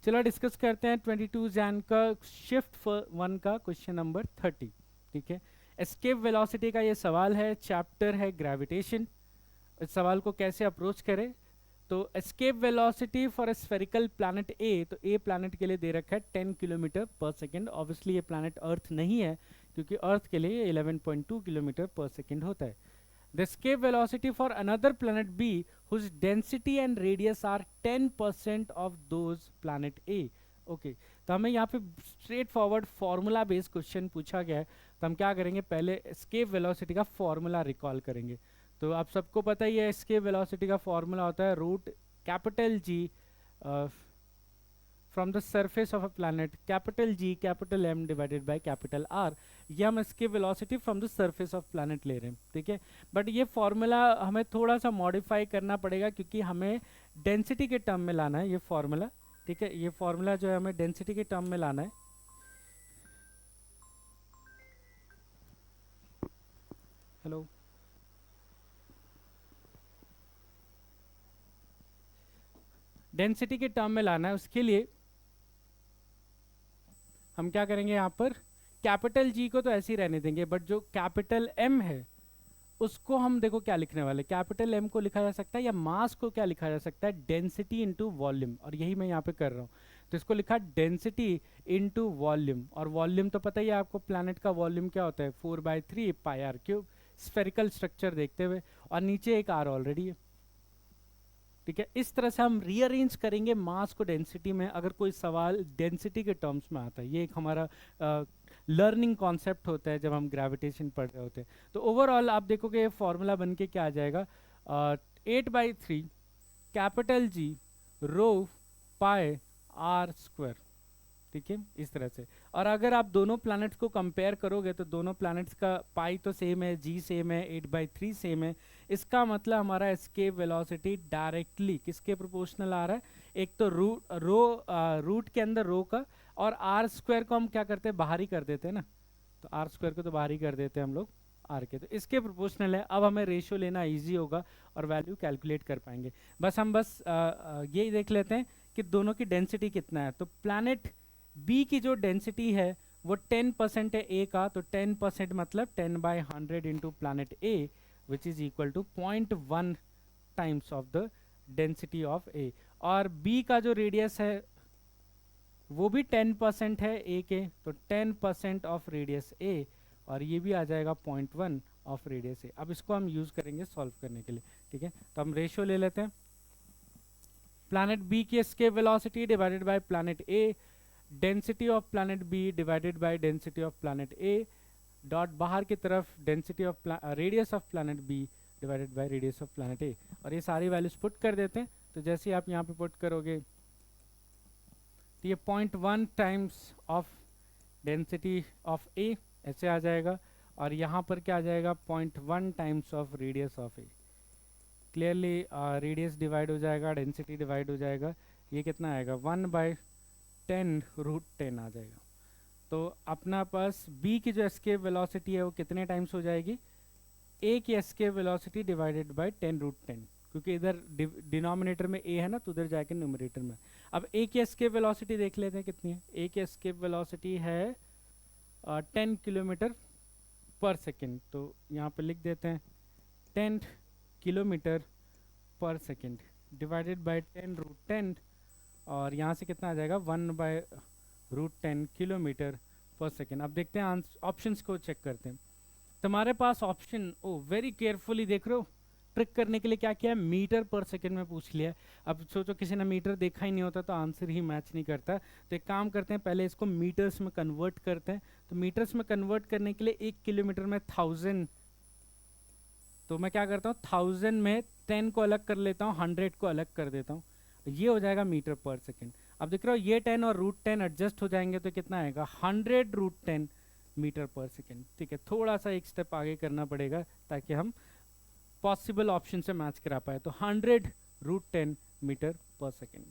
चलो डिस्कस करते हैं 22 जैन का शिफ्ट 1 का क्वेश्चन नंबर 30। ठीक है, एस्केप वेलोसिटी का ये सवाल है, चैप्टर है ग्रेविटेशन। इस सवाल को कैसे अप्रोच करें, तो escape velocity for a spherical planet A, तो ए प्लैनेट के लिए दे रखा है 10 किलोमीटर पर सेकेंड। ऑब्वियसली ये प्लैनेट अर्थ नहीं है, क्योंकि अर्थ के लिए 11.2 किलोमीटर पर सेकेंड होता है। The escape velocity for another planet B whose density and radius are 10% of those planet A. Okay, तो हमें यहाँ पे straight forward formula based question पूछा गया है। तो हम क्या करेंगे, पहले एस्केप वेलोसिटी का फॉर्मूला रिकॉल करेंगे। तो आप सबको पता ही है एस्केप वेलोसिटी का फॉर्मूला होता है root capital G from the surface of a planet, capital G capital M divided by capital R. ये हम इसके velocity from the surface of planet ले रहे हैं। ठीक है, बट ये फॉर्मूला हमें थोड़ा सा मॉडिफाई करना पड़ेगा, क्योंकि हमें डेंसिटी के टर्म में लाना है ये फॉर्मूला। ठीक है, ये फॉर्मूला जो है हमें डेंसिटी के टर्म में लाना है। हेलो, डेंसिटी के टर्म में लाना है, उसके लिए हम क्या करेंगे, यहाँ पर कैपिटल जी को तो ऐसे ही रहने देंगे, बट जो कैपिटल एम है उसको हम देखो क्या लिखने वाले। कैपिटल एम को लिखा जा सकता है, या मास को क्या लिखा जा सकता है, डेंसिटी इनटू वॉल्यूम, और यही मैं यहाँ पे कर रहा हूँ। तो इसको लिखा डेंसिटी इनटू वॉल्यूम, और वॉल्यूम तो पता ही है आपको, प्लैनेट का वॉल्यूम क्या होता है, 4/3 पाई आर क्यूब, स्फेरिकल स्ट्रक्चर देखते हुए, और नीचे एक आर ऑलरेडी है। ठीक है, इस तरह से हम रीअरेंज करेंगे मास को डेंसिटी में, अगर कोई सवाल डेंसिटी के टर्म्स में आता है। ये एक हमारा लर्निंग कॉन्सेप्ट होता है जब हम ग्रेविटेशन पढ़ रहे होते हैं। तो ओवरऑल आप देखोगे ये फॉर्मूला बन के क्या आ जाएगा, 8/3 कैपिटल जी रो पाए आर स्क्वायर। ठीक है, इस तरह से। और अगर आप दोनों प्लैनेट्स को कंपेयर करोगे तो दोनों प्लैनेट्स का पाई तो सेम है, जी सेम है, 8/3 सेम है। इसका मतलब हमारा एस्केप वेलोसिटी डायरेक्टली किसके प्रोपोर्शनल आ रहा है, एक तो रूट के अंदर रो का, और आर स्क्वायर को हम क्या करते हैं, बाहर ही कर देते हैं ना। तो आर स्क्वायर को तो बाहर ही कर देते हैं हम लोग आर के, तो इसके प्रोपोर्शनल है। अब हमें रेशियो लेना इजी होगा और वैल्यू कैलकुलेट कर पाएंगे। बस यही देख लेते हैं कि दोनों की डेंसिटी कितना है। तो प्लैनेट बी की जो डेंसिटी है वो 10% है ए का, तो 10% मतलब 10/100 into planet A, which is equal to 0.1 times of the density of A. और बी का जो रेडियस है वो भी 10% है ए के, तो 10% ऑफ रेडियस ए, और ये भी आ जाएगा 0.1 ऑफ रेडियस ए। अब इसको हम यूज करेंगे सॉल्व करने के लिए। ठीक है, तो हम रेशियो ले लेते हैं, प्लैनेट बी की escape velocity divided by planet A, density of planet B divided by density of planet A, dot बाहर की तरफ density of radius of planet B divided by radius of planet A. और ये सारी values put कर देते हैं। तो जैसे आप यहाँ पे पुट करोगे तो ये 0.1 टाइम्स ऑफ डेंसिटी ऑफ ए ऐसे आ जाएगा, और यहाँ पर क्या आ जाएगा, 0.1 times of radius of A. Clearly radius divide हो जाएगा, डेंसिटी डिवाइड हो जाएगा, ये कितना आएगा, 1/10√10 आ जाएगा। तो अपना पास b की जो एस्केप वेलोसिटी है वो कितने टाइम्स हो जाएगी, a की एस्केप वेलोसिटी डिवाइडेड बाय 10√10, क्योंकि इधर डिनोमिनेटर में a है ना, तो उधर जाके न्यूमरेटर में। अब a की एस्केप वेलोसिटी देख लेते हैं कितनी है। a की एस्केप वेलोसिटी है 10 किलोमीटर पर सेकेंड, तो यहाँ पे लिख देते हैं 10 किलोमीटर पर सेकेंड डिवाइडेड बाय 10√10, और यहाँ से कितना आ जाएगा, 1/√10 किलोमीटर पर सेकेंड। अब देखते हैं ऑप्शंस को चेक करते हैं। तुम्हारे पास ऑप्शन, ओ वेरी केयरफुली देख रहे हो, ट्रिक करने के लिए क्या किया है, मीटर पर सेकेंड में पूछ लिया है। अब सोचो किसी ने मीटर देखा ही नहीं होता तो आंसर ही मैच नहीं करता। तो एक काम करते हैं, पहले इसको मीटर्स में कन्वर्ट करते हैं। तो मीटर्स में कन्वर्ट करने के लिए 1 किलोमीटर में 1000, तो मैं क्या करता हूँ 1000 में 10 को अलग कर लेता हूँ, 100 को अलग कर देता हूँ, ये हो जाएगा मीटर पर सेकेंड। अब देख रहे हो ये 10 और √10 एडजस्ट हो जाएंगे तो कितना आएगा, 100√10 मीटर पर सेकेंड। ठीक है, थोड़ा सा एक स्टेप आगे करना पड़ेगा ताकि हम पॉसिबल ऑप्शन से मैच करा पाए। तो 100√10 मीटर पर सेकेंड।